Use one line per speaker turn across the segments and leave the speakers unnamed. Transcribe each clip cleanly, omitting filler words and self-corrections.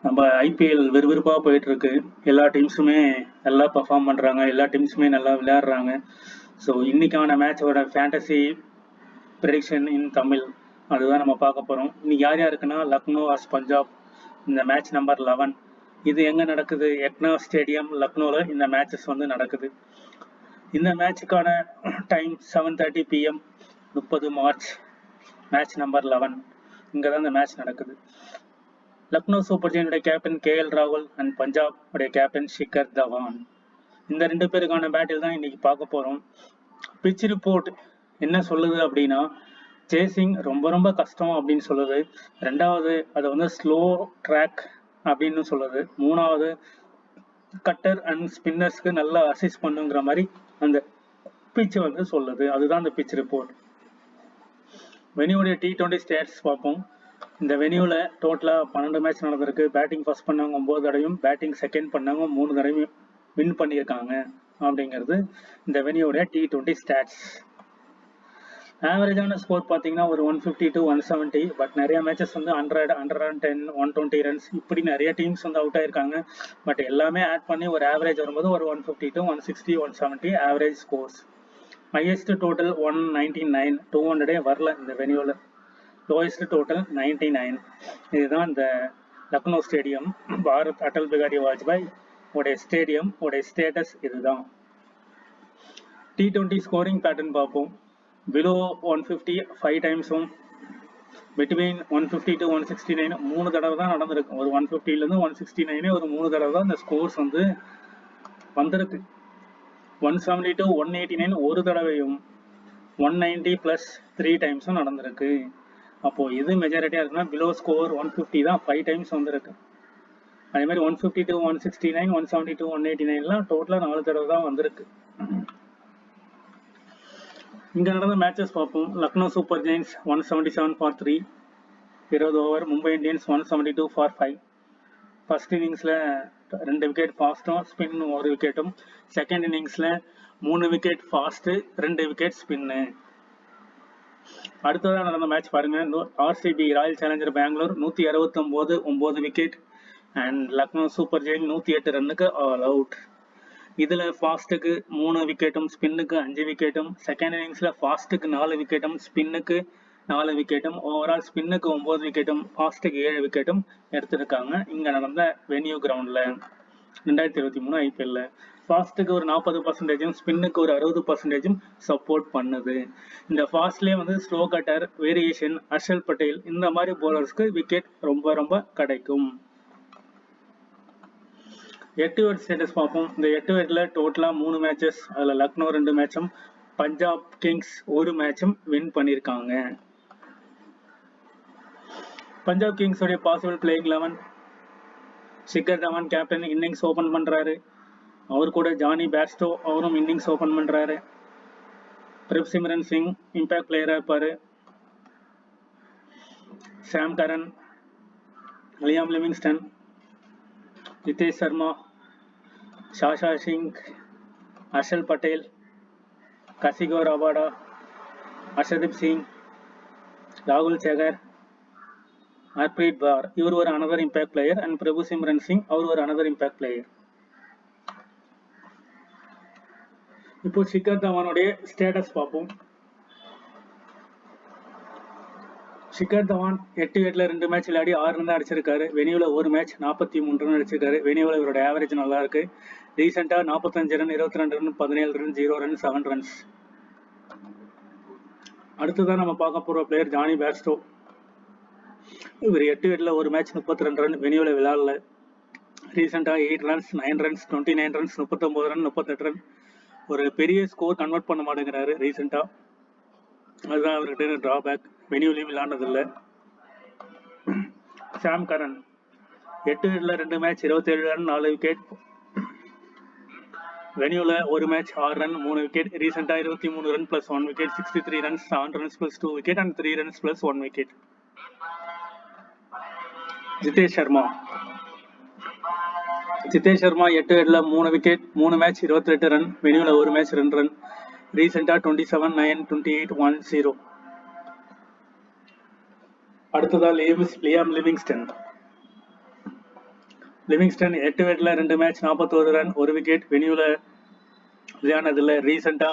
நம்ம ஐபிஎல் விறுவிறுப்பாக போயிட்டு இருக்கு. எல்லா டீம்ஸுமே நல்லா பர்ஃபார்ம் பண்ணுறாங்க, எல்லா டீம்ஸுமே நல்லா விளையாடுறாங்க. ஸோ இன்னைக்கான மேட்சோட ஃபேண்டசி ப்ரெடிக்ஷன் இன் தமிழ் அதுதான் நம்ம பார்க்க போகிறோம். இன்னைக்கு யார் யாருக்குன்னா லக்னோ வாஸ் பஞ்சாப், இந்த மேட்ச் நம்பர் 11. இது எங்கே நடக்குது? எக்னா ஸ்டேடியம் லக்னோவில் இந்த மேட்சஸ் வந்து நடக்குது. இந்த மேட்சுக்கான time 7:30 PM 30 March, match number 11. இங்கே தான் இந்த மேட்ச் நடக்குது. லக்னோ சூப்பர் ஜெயின்ஸோட கேப்டன் KL ராகுல் அண்ட் பஞ்சாப் உடைய கேப்டன் ஷிகர் தவான். இந்த 2 பேருக்கான பேட்டில் தான் இன்னைக்கு பார்க்க போகிறோம். பிச் ரிப்போர்ட் என்ன சொல்லுது அப்படின்னா, சேசிங் ரொம்ப ரொம்ப கஷ்டம் அப்படின்னு சொல்லுது. ரெண்டாவது அதை வந்து ஸ்லோ ட்ராக் அப்படின்னு சொல்லுது. மூணாவது கட்டர் அண்ட் ஸ்பின்னர்ஸ்க்கு நல்லா அசிஸ்ட் பண்ணுங்கிற மாதிரி அந்த பிச் வந்து சொல்லுது. அதுதான் அந்த பிச் ரிப்போர்ட். வெனியோடைய T20 ஸ்டேட்ஸ் பார்ப்போம். இந்த வெனியூவில் டோட்டலாக 12 மேட்ச் நடந்திருக்கு. பேட்டிங் ஃபர்ஸ்ட் பண்ணவங்க 9 தடவையும், பேட்டிங் செகண்ட் பண்ணவங்க 3 தடவையும் வின் பண்ணியிருக்காங்க அப்படிங்கிறது இந்த வெனியோடைய T20 ஸ்டாட்ஸ். ஆவரேஜான ஸ்கோர் பார்த்தீங்கன்னா ஒரு 150 to 170. பட் நிறைய மேட்சஸ் வந்து 100, 110, 120 ரன்ஸ் இப்படி நிறைய டீம்ஸ் வந்து அவுட் ஆயிருக்காங்க. பட் எல்லாமே ஆட் பண்ணி ஒரு ஆவரேஜ் வரும்போது ஒரு 150 to 160, 170 average scores. Highest total 199, 200 வரல இந்த வெனியூவில். Lowest total 99. இதுதான் இந்த லக்னோ ஸ்டேடியம், பாரத் அடல் பிகாரி வாஜ்பாய் உடைய ஸ்டேடியம் உடைய ஸ்டேட்டஸ் இதுதான். T20 ஸ்கோரிங் பேட்டர்ன் பார்ப்போம். பிலோ 150 5 டைம்ஸும், பிட்வீன் 150 to 169 3 தடவை தான் நடந்திருக்கு. ஒரு 150லேருந்து 169 ஒரு 3 தடவை தான் இந்த ஸ்கோர்ஸ் வந்து வந்திருக்கு. 170 to 189 ஒரு தடவையும், 190 + 3 டைம்ஸும் நடந்திருக்கு. அப்போ எது மெஜாரிட்டியாக இருக்குன்னா பிலோ ஸ்கோர் 150 தான் 5 டைம்ஸ் வந்திருக்கு. அதே மாதிரி 150 to 169, 170 to 189லாம் டோட்டலாக 4 தடவை தான் வந்திருக்கு. இங்கே நடந்த மேட்சஸ் பார்ப்போம். Lucknow super giants 177 for 3, 20 over. Mumbai Indians 172 for 5. First இன்னிங்ஸில் 2 விக்கெட் ஃபாஸ்ட்டும், ஸ்பின் 1 விக்கெட்டும். செகண்ட் இன்னிங்ஸில் 3 விக்கெட் ஃபாஸ்ட்டு, 2 விக்கெட் ஸ்பின்னு. அடுத்ததாக நடந்த மேட்ச் பாருங்க. RCB royal challenger Bangalore 169, 9 wicket. And Lucknow super giant 108 ரன்னுக்கு ஆல் அவுட். இதில் ஃபாஸ்ட்டுக்கு 3 விக்கெட்டும், ஸ்பின்னுக்கு 5 விக்கெட்டும். செகண்ட் இன்னிங்ஸில் ஃபாஸ்ட்டுக்கு 4 விக்கெட்டும், ஸ்பின்னுக்கு 4 விக்கெட்டும். ஓவரால் ஸ்பின்னுக்கு 9 விக்கெட்டும், ஃபாஸ்ட்டுக்கு 7 விக்கெட்டும் எடுத்திருக்காங்க. இங்கே நடந்த வென்யூ கிரவுண்டில் 2023 IPL. ஃபாஸ்ட்டுக்கு ஒரு 40%, ஸ்பின்னுக்கு ஒரு 60% சப்போர்ட் பண்ணுது. இந்த ஃபாஸ்ட்லேயே வந்து slow cutter, variation, Harshal Patel இந்த மாதிரி போலர்ஸ்க்கு விக்கெட் ரொம்ப ரொம்ப கிடைக்கும். 8 விக்கெட் ஸ்டேட்டஸ் பார்ப்போம். இந்த 8 விக்கெட்ல டோட்டலாக 3 மேட்சஸ். அதில் லக்னோ 2 மேட்சும், பஞ்சாப் கிங்ஸ் 1 மேட்சும் வின் பண்ணியிருக்காங்க. பஞ்சாப் கிங்ஸோடைய possible playing 11. Shikhar Dhawan captain innings open பண்ணுறாரு. அவர் கூட ஜானி பேர்ஸ்டோ அவரும் இன்னிங்ஸ் ஓப்பன் பண்ணுறாரு. பிரப்சிம்ரன் சிங் இம்பேக்ட் பிளேயராக இருப்பார். Sam Curran, Liam Livingstone, Jitesh Sharma, Shasha Singh, Harshal Patel, Kagiso Rabada, Harshdeep Singh, ராகுல் சேகர், ஹர்ப்ரீத் பார் இவர் ஒரு another impact player. And Prabhsimran Singh அவர் ஒரு அனதர் இம்பேக்ட் பிளேயர். இப்போ ஷிகர் தவானுடைய ஸ்டேட்டஸ் பார்ப்போம். ஷிகர் தவான் 8 விக்கெட்ல 2 மேட்ச் விளையாடி 6 ரன் தான் அடிச்சிருக்காரு. வெனியூவில் 1 மேட்ச் 43 ரன் அடிச்சிருக்காரு. வெனியூவில் இவரோட ஆவரேஜ் நல்லா இருக்கு. ரீசெண்டாக 45 run, 22 run, 17 run, 0 run, 7 runs. அடுத்ததான் நம்ம பார்க்க போகிற பிளேயர் ஜானி பேர்ஸ்டோ. இவர் 8 விக்கெட்ல 1 மேட்ச் 32 ரன் வெனியூவில் விளையாடல. ரீசெண்டாக 8 runs, 9 runs, 29 runs, 39 run, 38 run. ஒரு பெரிய ஸ்கோர் கன்வெர்ட் பண்ண மாட்டேங்கிறாரு ரீசெண்டாக. அதுதான் அவர்கிட்ட டிராபேக். வெனியூலையும் விளையாண்டதில்லை. சாம் கரன் 8 விக்கெட்ல 2 மேட்ச் 27 ரன், 4 விக்கெட். வெனியூவில் 1 மேட்ச் 6 ரன், 3 விக்கெட். ரீசெண்டாக 23 run + 1 wicket, 63 runs, 7 runs + 2 wicket and 3 runs + 1 wicket. Jitesh Sharma 8 விக்கெட்ல 3 விக்கெட், 3 மேட்ச் 28 ரன். வெனியூவில் 1 மேட்ச் 2 ரன். ரீசெண்டாக 27, 9, 28, 1, 0. அடுத்ததாக லியாம் லிவிங்ஸ்டன் லிவிங்ஸ்டன் 8 விக்கெட்ல 2 மேட்ச் 41 ரன் 1 விக்கெட். வெனியூல விளையானதில்ல. ரீசெண்டா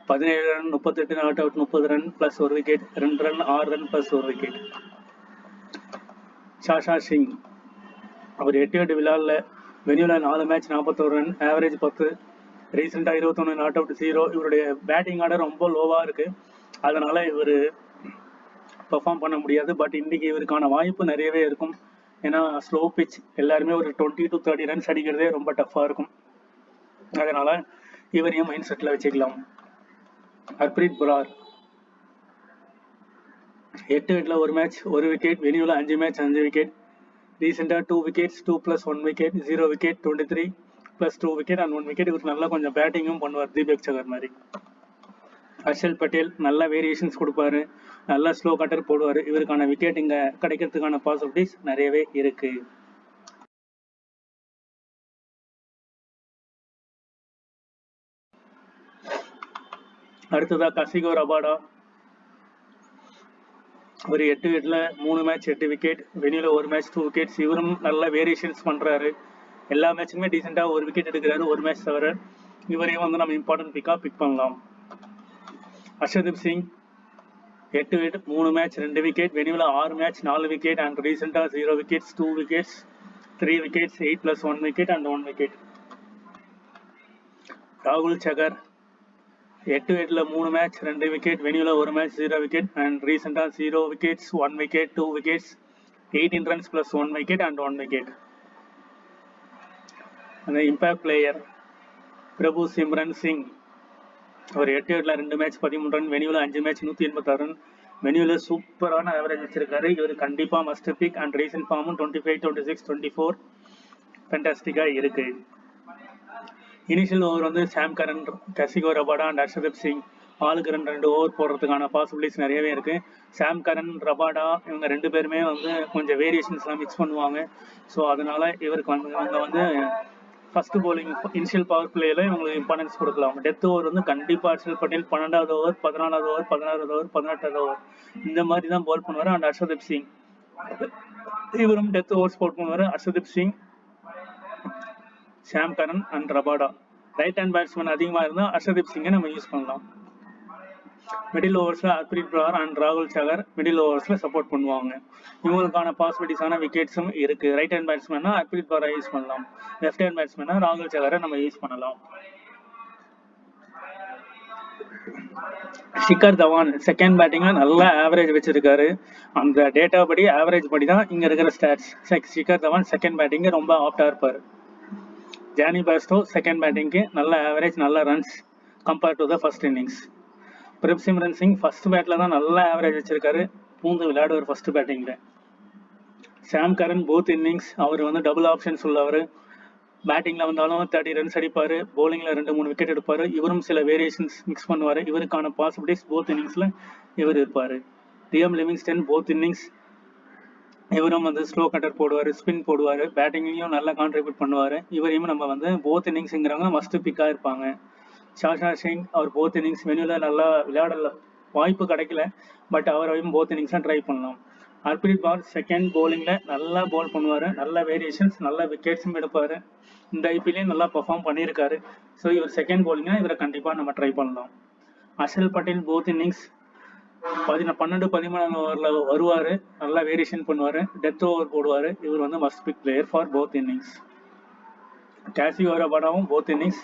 17 run 38 not out 30 run plus 1 wicket. 2 run 6 run plus 1 wicket. Shasha Singh அவர் 8 விக்கெட் விளையாடல. வெனியூல 4 மேட்ச் 41 ரன் ஆவரேஜ் 10. ரீசெண்டா 21 நாட் அவுட் 0. இவருடைய பேட்டிங் ஆர்டர் ரொம்ப லோவா இருக்கு, அதனால இவர் பெர்ஃபார்ம் பண்ண முடியாது. பட் இன்னைக்கு இவருக்கான வாய்ப்பு நிறையவே இருக்கும். ஏன்னா ஸ்லோ பிச், எல்லாருமே ஒரு 20 to 30 ரன்ஸ் அடிக்கிறதே ரொம்ப டஃப்பாக இருக்கும். அதனால இவரையும் மைண்ட் செட்டில் வச்சுக்கலாம். ஹர்ப்ரீத் புரார் 8 விக்கெட்ல 1 மேட்ச் 1 விக்கெட். வெனியூல 5 மேட்ச் 5 விக்கெட். ரீசெண்டா 2 wickets 2 + 1 wicket 0 wicket 23 + 2 wicket and 1 wicket. இவர் நல்லா கொஞ்சம் பேட்டிங்கும் பண்ணுவார், தீபக் சகர் மாதிரி. ஹர்ஷல் பட்டேல் நல்ல வேரியேஷன்ஸ் கொடுப்பாரு, நல்ல ஸ்லோ கட்டர் போடுவார். இவருக்கான விக்கெட் இங்கே கிடைக்கிறதுக்கான பாசிபிலிட்டிஸ் நிறையவே இருக்கு. அடுத்ததா கசிகோ ரபாடா. ஒரு 8 விக்கெட்ல 3 மேட்ச் 8 விக்கெட். வெனியூல 1 மேட்ச் 2 விக்கெட்ஸ். இவரும் நல்ல வேரியேஷன்ஸ் பண்றாரு, எல்லா மேட்சுமே டீசெண்டா 1 விக்கெட் எடுக்கிறாரு, 1 மேட்ச் தவிர. இவரையும் வந்து நம்ம இம்பார்ட்டன்ட் பிக் பண்ணலாம். Arshdeep Singh 8 wicket 3 match 2 wicket. வெனியூல 6 மேட்ச் 4 விக்கெட் அண்ட் ரீசெண்டா 0 wickets 2 wickets 3 wickets 8 + 1 wicket and 1 wicket. ராகுல் சகர் 8 விக்கெட்ல 3 மேட்ச் 2 விக்கெட். வெனியூல 1 மேட்ச் 0 விக்கெட் அண்ட் ரீசெண்டா 0 wickets 1 wicket 2 wickets 18 runs + 1 wicket and 1 wicket. அந்த impact player Prabhsimran Singh ஒரு 8 விக்கெட்ல 2 மேட்ச் 13 ரன். வெனியூல 5 மேட்ச் 186 ரன். வெனியூல சூப்பரான ஆவரேஜ் வச்சிருக்காரு. இவர் கண்டிப்பா மஸ்ட் பிக் அண்ட் ரீசெண்ட் ஃபார்மும் 25 26 24 ஃபேண்டாஸ்டிக்கா இருக்கு. இனிஷியல் ஓவர் வந்து Sam Curran, Kagiso Rabada and Harshdeep Singh ஆளுக்கு 2 ஓவர் போடுறதுக்கான பாசிபிலிட்டிஸ் நிறையவே இருக்கு. சாம் கரன், ரபாடா இவங்க 2 பேருமே வந்து கொஞ்சம் வேரியேஷன்ஸ்லாம் மிக்ஸ் பண்ணுவாங்க. ஸோ அதனால இவருக்கு வந்து இவங்க வந்து ஃபர்ஸ்ட் போலிங் இனிஷியல் பவர் பிளேல இவங்களுக்கு இம்பார்ட்டன்ஸ் கொடுக்கலாம். டெத் ஓவர் வந்து கண்டிப்பா ஹர்ஷல் பட்டேல் 12வது ஓவர் 14வது ஓவர் 16வது ஓவர் 18வது ஓவர் இந்த மாதிரி தான் போல் பண்ணுவார். அண்ட் ஹர்ஷதீப் சிங் இவரும் டெத் ஓவர்ஸ் போல் பண்ணுவார். Harshdeep Singh, Sam Curran and Rabada. Right hand batsman அதிகமாக இருந்தால் ஹர்ஷதீப் சிங்கை நம்ம யூஸ் பண்ணலாம். மிடில் ஓவர்ஸில் ஹர்ப்ரீத் புரார் அண்ட் ராகுல் சகர் மிடில் ஓவர்ஸில் சப்போர்ட் பண்ணுவாங்க. இவங்களுக்கான பாசிபிலிட்டிஸான விக்கெட்ஸும் இருக்கு. ரைட் ஹேண்ட் பேட்ஸ்மேனா ஹர்ப்ரீத் புராரை யூஸ் பண்ணலாம், லெஃப்ட் ஹேண்ட் பேட்ஸ்மேனா ராகுல் சகரை நம்ம யூஸ் பண்ணலாம். ஷிகர் தவான் செகண்ட் பேட்டிங்ல நல்ல ஆவரேஜ் வச்சிருக்காரு. அந்த டேட்டா படி ஆவரேஜ் படி தான் இங்க இருக்கிற stats. Shikhar Dhawan second batting ரொம்ப ஆப்டா இருப்பாரு. ஜானி பேஸ்டோ செகண்ட் பேட்டிங்க்கு நல்ல ஆவரேஜ், நல்ல runs compared to the first innings. Prabhsimran Singh first பேட்ல தான் நல்ல ஆவரேஜ் வச்சிருக்காரு, பூந்து விளையாடுவார் ஃபர்ஸ்ட் பேட்டிங்ல. சாம் கரன் போத் இன்னிங்ஸ் அவர் வந்து டபுள் ஆப்ஷன்ஸ் உள்ளவர். பேட்டிங்ல வந்தாலும் 30 ரன்ஸ் அடிப்பாரு, போலிங்ல 2-3 விக்கெட் எடுப்பாரு. இவரும் சில வேரியேஷன்ஸ் மிக்ஸ் பண்ணுவாரு. இவருக்கான பாசிபிலிட்டிஸ் போத் இன்னிங்ஸ்ல இவர் இருப்பாரு. லியம் லிவிங்ஸ்டன் போத் இன்னிங்ஸ் இவரும் வந்து ஸ்லோ கட்டர் போடுவார், ஸ்பின் போடுவார், பேட்டிங்லையும் நல்லா கான்ட்ரிபியூட் பண்ணுவார். இவரையும் நம்ம வந்து போத் இன்னிங்ஸுங்கிறவங்க மஸ்ட் பிக்காக இருப்பாங்க. சாஷா சிங் அவர் போத் இன்னிங்ஸ் வெனியூல நல்லா விளையாடல, வாய்ப்பு கிடைக்கல, பட் அவரையும் போத் இன்னிங்ஸாக ட்ரை பண்ணலாம். ஹர்ப்ரீத் பார் செகண்ட் போலிங்கில் நல்லா போல் பண்ணுவார், நல்ல வேரியேஷன்ஸ், நல்ல விக்கெட்ஸும் எடுப்பார். இந்த ஐபிஎல்லையும் நல்லா பெர்ஃபார்ம் பண்ணியிருக்காரு. ஸோ இவர் செகண்ட் போலிங்னா இவரை கண்டிப்பாக நம்ம ட்ரை பண்ணலாம். ஹர்ஷல் பட்டேல் போத் இன்னிங்ஸ் 12-13 ஓவரில் வருவார், நல்லா வேரியேஷன் பண்ணுவார், டெத் ஓவர் போடுவார். இவர் வந்து must pick player for both innings. Kagiso ரபாடாவும் போத் இன்னிங்ஸ்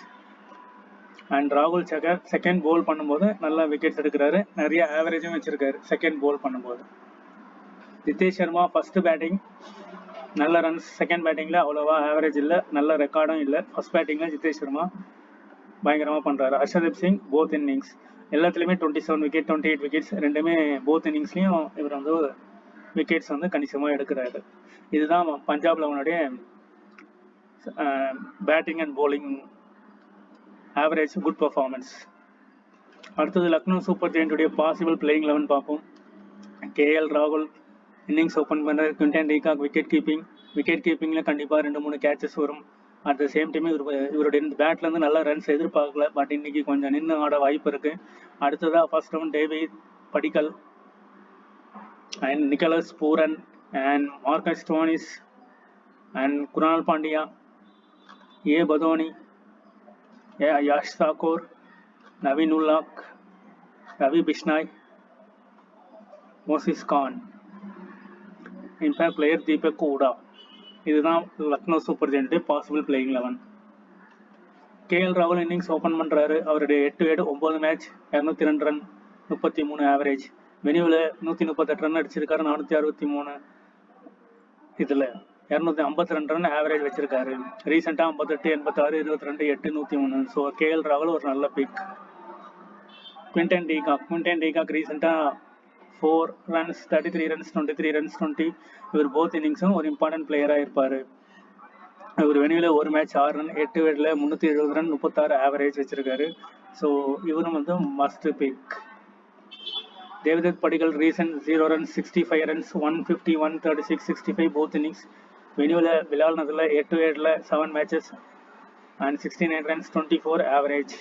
அண்ட் ராகுல் சகர் செகண்ட் போல் பண்ணும்போது நல்லா விக்கெட்ஸ் எடுக்கிறாரு, நிறைய ஆவரேஜும் வச்சிருக்காரு செகண்ட் போல் பண்ணும்போது. நிதேஷ் சர்மா ஃபர்ஸ்ட் பேட்டிங் நல்ல ரன்ஸ், செகண்ட் பேட்டிங்கில் அவ்வளோவா ஆவரேஜ் இல்லை, நல்ல ரெக்கார்டும் இல்லை. ஃபர்ஸ்ட் பேட்டிங்கில் நிதேஷ் சர்மா பயங்கரமாக பண்ணுறாரு. ஹர்ஷதீப் சிங் போத் இன்னிங்ஸ் எல்லாத்துலேயுமே 27 விக்கெட் 28 விக்கெட்ஸ், ரெண்டுமே போத் இன்னிங்ஸ்லையும் இவர் வந்து விக்கெட்ஸ் வந்து கணிசமாக எடுக்கிறாரு. இதுதான் பஞ்சாப் லெவனுடைய batting and bowling average good performance. அடுத்தது லக்னோ சூப்பர் ஜெயின்ட்டுடைய பாசிபிள் பிளேயிங் 11 பார்ப்போம். கேஎல் ராகுல் இன்னிங்ஸ் ஓப்பன் பண்ணுறாரு. குவிண்டன் டீகாக் விக்கெட் கீப்பிங்கில் கண்டிப்பாக 2-3 கேச்சஸ் வரும். அட் த சேம் டைம் இவருடைய பேட்லேருந்து நல்ல ரன்ஸ் எதிர்பார்க்கல, பட் இன்னைக்கு கொஞ்சம் நின்று ஆட வாய்ப்பு இருக்கு. அடுத்ததாக first round Devdutt Padikkal and Nicholas Pooran and Marcus Stoinis and Kunal Pandya, A. Badoni, Yash Thakur, Naveen Ullah, Ravi Bishnoi, Moses Khan. Impact player Deepak Hooda. இதுதான் Lucknow super giant possible playing 11. KL ராகுல் innings open பண்ணுறாரு. அவருடைய 8 9 match 202 run 33 average. வெனியூவில் 138 run அடிச்சிருக்காரு. 463 இதில் 252 run average வச்சிருக்காரு. ரீசெண்டாக 58 86 22 8 103. So KL ராகுல் ஒரு நல்ல பிக். குவிண்டன் டீகாக் ரீசெண்டாக 4 runs 33 runs 23 runs 20. இவர் போத் இன்னிங்ஸும் ஒரு இம்பார்ட்டன்ட் பிளேயராக இருப்பார். இவர் வெனியூவில் ஒரு மேட்ச் 6 ரன் 8 விக்கெட்டில் 370 ரன் 36 ஆவரேஜ் வச்சிருக்காரு. ஸோ இவரும் வந்து must pick. Devdutt Padikkal recent 0 runs 65 runs 150 136 65 both innings. வெனியூவில் விளையாடினதில் 8 விக்கெட்டில் 7 மேட்சஸ் அண்ட் 69 runs 24 ஆவரேஜ்.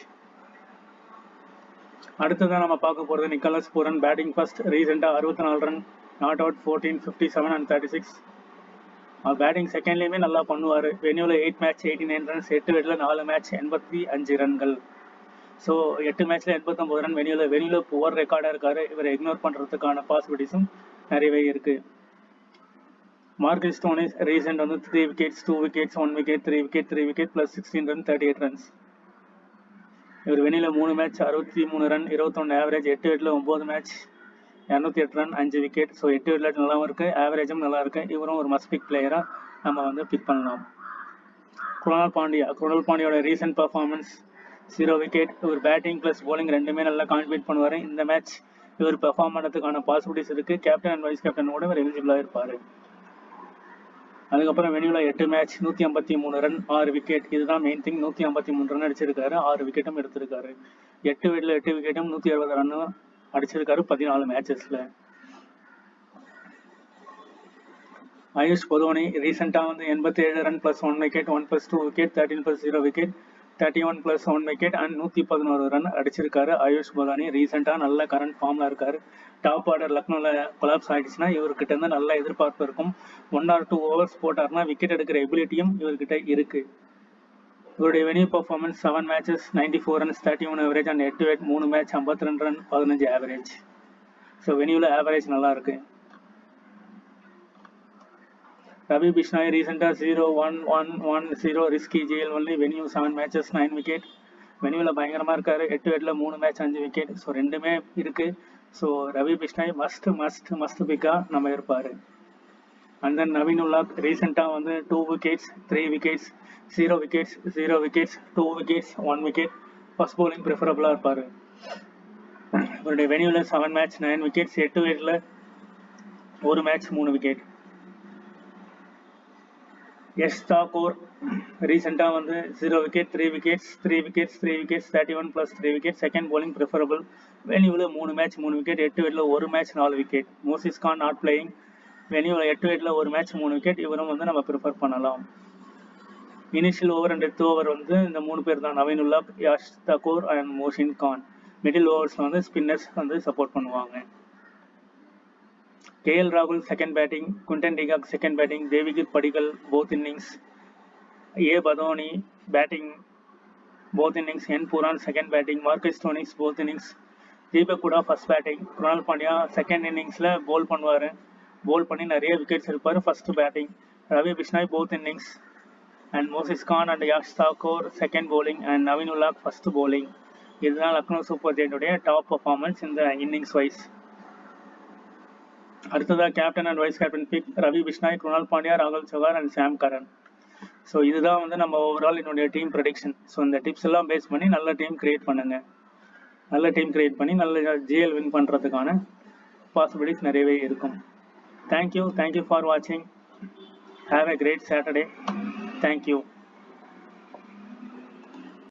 அடுத்ததான் நம்ம பார்க்க போகிறது நிக்கோலஸ் பூரன். Batting first. ரீசெண்டாக 64 run, not out 14 57 and 36. Batting செகண்ட்லேயுமே நல்லா பண்ணுவார். வெனியூவில் 8 மேட்ச் 89 ரன்ஸ் 8 விக்கெட்டில் 4 மேட்ச் 85 ரன்கள். ஸோ 8 மேட்ச்சில் 89 ரன். வெனியூவில் புவர் ரெக்கார்டாக இருக்கார். இவரை இக்னோர் பண்ணுறதுக்கான பாசிபிலிட்டிஸும் நிறையவே இருக்குது. மார்கஸ் ஸ்டோனிஸ் ரீசெண்ட் வந்து 3 wickets 2 wickets 1 wicket 3 wicket 3 wicket plus 16 run 38 runs. இவர் வெனியூவில் 3 match 63 run 21 average. 8 விக்கெட்டில் 9 match 208 run 5 wicket. So 8 wicket நல்லாவும் இருக்குது, ஆவரேஜும் நல்லா இருக்குது. இவரும் ஒரு மஸ்ட் பிக் பிளேயராக நம்ம வந்து பிக் பண்ணலாம். குணால் பாண்டியாவோட ரீசெண்ட் பர்ஃபார்மன்ஸ் 0 விக்கெட். இவர் பேட்டிங் ப்ளஸ் bowling ரெண்டுமே நல்லா கான்ட்ரிபியூட் பண்ணுவார். இந்த மேட்ச் இவர் பெர்ஃபார்ம் பண்ணுறதுக்கான பாசிபிலிட்டிஸ் இருக்குது. கேப்டன் அண்ட் வைஸ் கேப்டன் கூட இவர் எலிஜிபிளாக இருப்பார். அதுக்கப்புறம் வெனியூவில் 8 மேட்ச் 153 ரன் 6 விக்கெட். இதுதான் மெயின் திங். 153 ரன் அடிச்சிருக்காரு, 6 விக்கெட்டும் எடுத்திருக்காரு. 8 விக்கெட்டில் 8 விக்கெட்டும் 160 ரன்னும் அடிச்சிருக்காரு 14 மேட்சஸில். ஆயுஷ் பதோனி ரீசெண்டாக வந்து 87 run plus 1 wicket 1 + 2 wicket 13 + 0 wicket 31 + 1 wicket and 111 run அடிச்சிருக்காரு. ஆயுஷ் பதானி ரீசெண்டாக நல்ல கரண்ட் ஃபார்மில் இருக்கார். டாப் ஆர்டர் லக்னோவில் கொலாப்ஸ் ஆகிடுச்சுன்னா இவர்கிட்ட இருந்து நல்ல எதிர்பார்ப்பு இருக்கும். 1 or 2 overs போட்டார்னா விக்கெட் எடுக்கிற எபிலிட்டியும் இவர்கிட்ட இருக்குது. இவருடைய venue performance 7 matches 94 runs 31 average and 8 wicket 3 match 52 run 15 average. So வெனியூவில் ஆவரேஜ் நல்லா இருக்கு. ரவி பிஷ்னாய் ரீசெண்டாக 0-1-1-1-0 risky GL only. Venue 7 matches 9 wicket. வெனியூவில் பயங்கரமாக இருக்காரு. 8 விக்கெட்டில் 3 மேட்ச் 5 விக்கெட். ஸோ ரெண்டுமே இருக்குது. ஸோ ரவி பிஷ்னாய் மஸ்ட் பிக்காக நம்ம இருப்பார். அண்ட் தென் நவீன் உல்லாக் ரீசெண்டாக வந்து 2 wickets 3 wickets 0 wickets 0 wickets 2 wickets 1 wicket first bowling ப்ரிஃபரபுளாக இருப்பார். இவருடைய வெனியூவில் 7 மேட்ச் 9 wickets 8 விக்கெட்டில் 1 மேட்ச் 3 விக்கெட். யஷ் தாக்கூர் ரீசெண்டாக வந்து 0 wicket 3 wickets 3 wickets 3 wickets 31 + 3 wicket second bowling preferable. வெனியூவில் 3 மேட்ச் 3 விக்கெட் 8 விக்கெட்டில் 1 match 4 wicket. Mohsin Khan not playing. வெனியூவில் 8 விக்கெட்டில் 1 மேட்ச் 3 விக்கெட். இவரும் வந்து நம்ம ப்ரிஃபர் பண்ணலாம். Initial over and death over வந்து இந்த 3 பேர் தான், நவீன் உல்லாக், யாஷ் தாக்கூர் அண்ட் மோசின் கான். மிடில் ஓவர்ஸில் வந்து ஸ்பின்னர்ஸ் வந்து சப்போர்ட் பண்ணுவாங்க. கேஎல் ராகுல் second batting, Quinton de Kock second batting, தேவிகித் படிகல் போத் இன்னிங்ஸ், ஏ Badoni batting both innings, N Pooran second batting, Marcus Stoinis both innings, Deepak Hooda first batting, Kunal Pandya second இன்னிங்ஸில் போல் பண்ணுவார். போல் பண்ணி நிறைய விக்கெட்ஸ் இருப்பார் first batting. Ravi Bishnoi both innings and Mohsin Khan and Yash Thakur second bowling and Naveen ul Haq first bowling. இதுதான் Lucknow super ஜெயின்டுடைய top performance இந்த innings wise. அடுத்ததாக captain and vice captain pick Ravi Bishnoi, Kunal Pandya, ராகுல் Chahar and Sam Karan. So இதுதான் வந்து நம்ம ஓவரால் என்னுடைய டீம் ப்ரெடிக்ஷன். ஸோ இந்த டிப்ஸ் எல்லாம் பேஸ் பண்ணி நல்ல டீம் கிரியேட் பண்ணுங்கள். நல்ல டீம் கிரியேட் பண்ணி நல்ல ஜிஎல் வின் பண்ணுறதுக்கான பாசிபிலிட்டிஸ் நிறையவே இருக்கும். தேங்க்யூ ஃபார் வாட்சிங். Have a great Saturday. Thank you.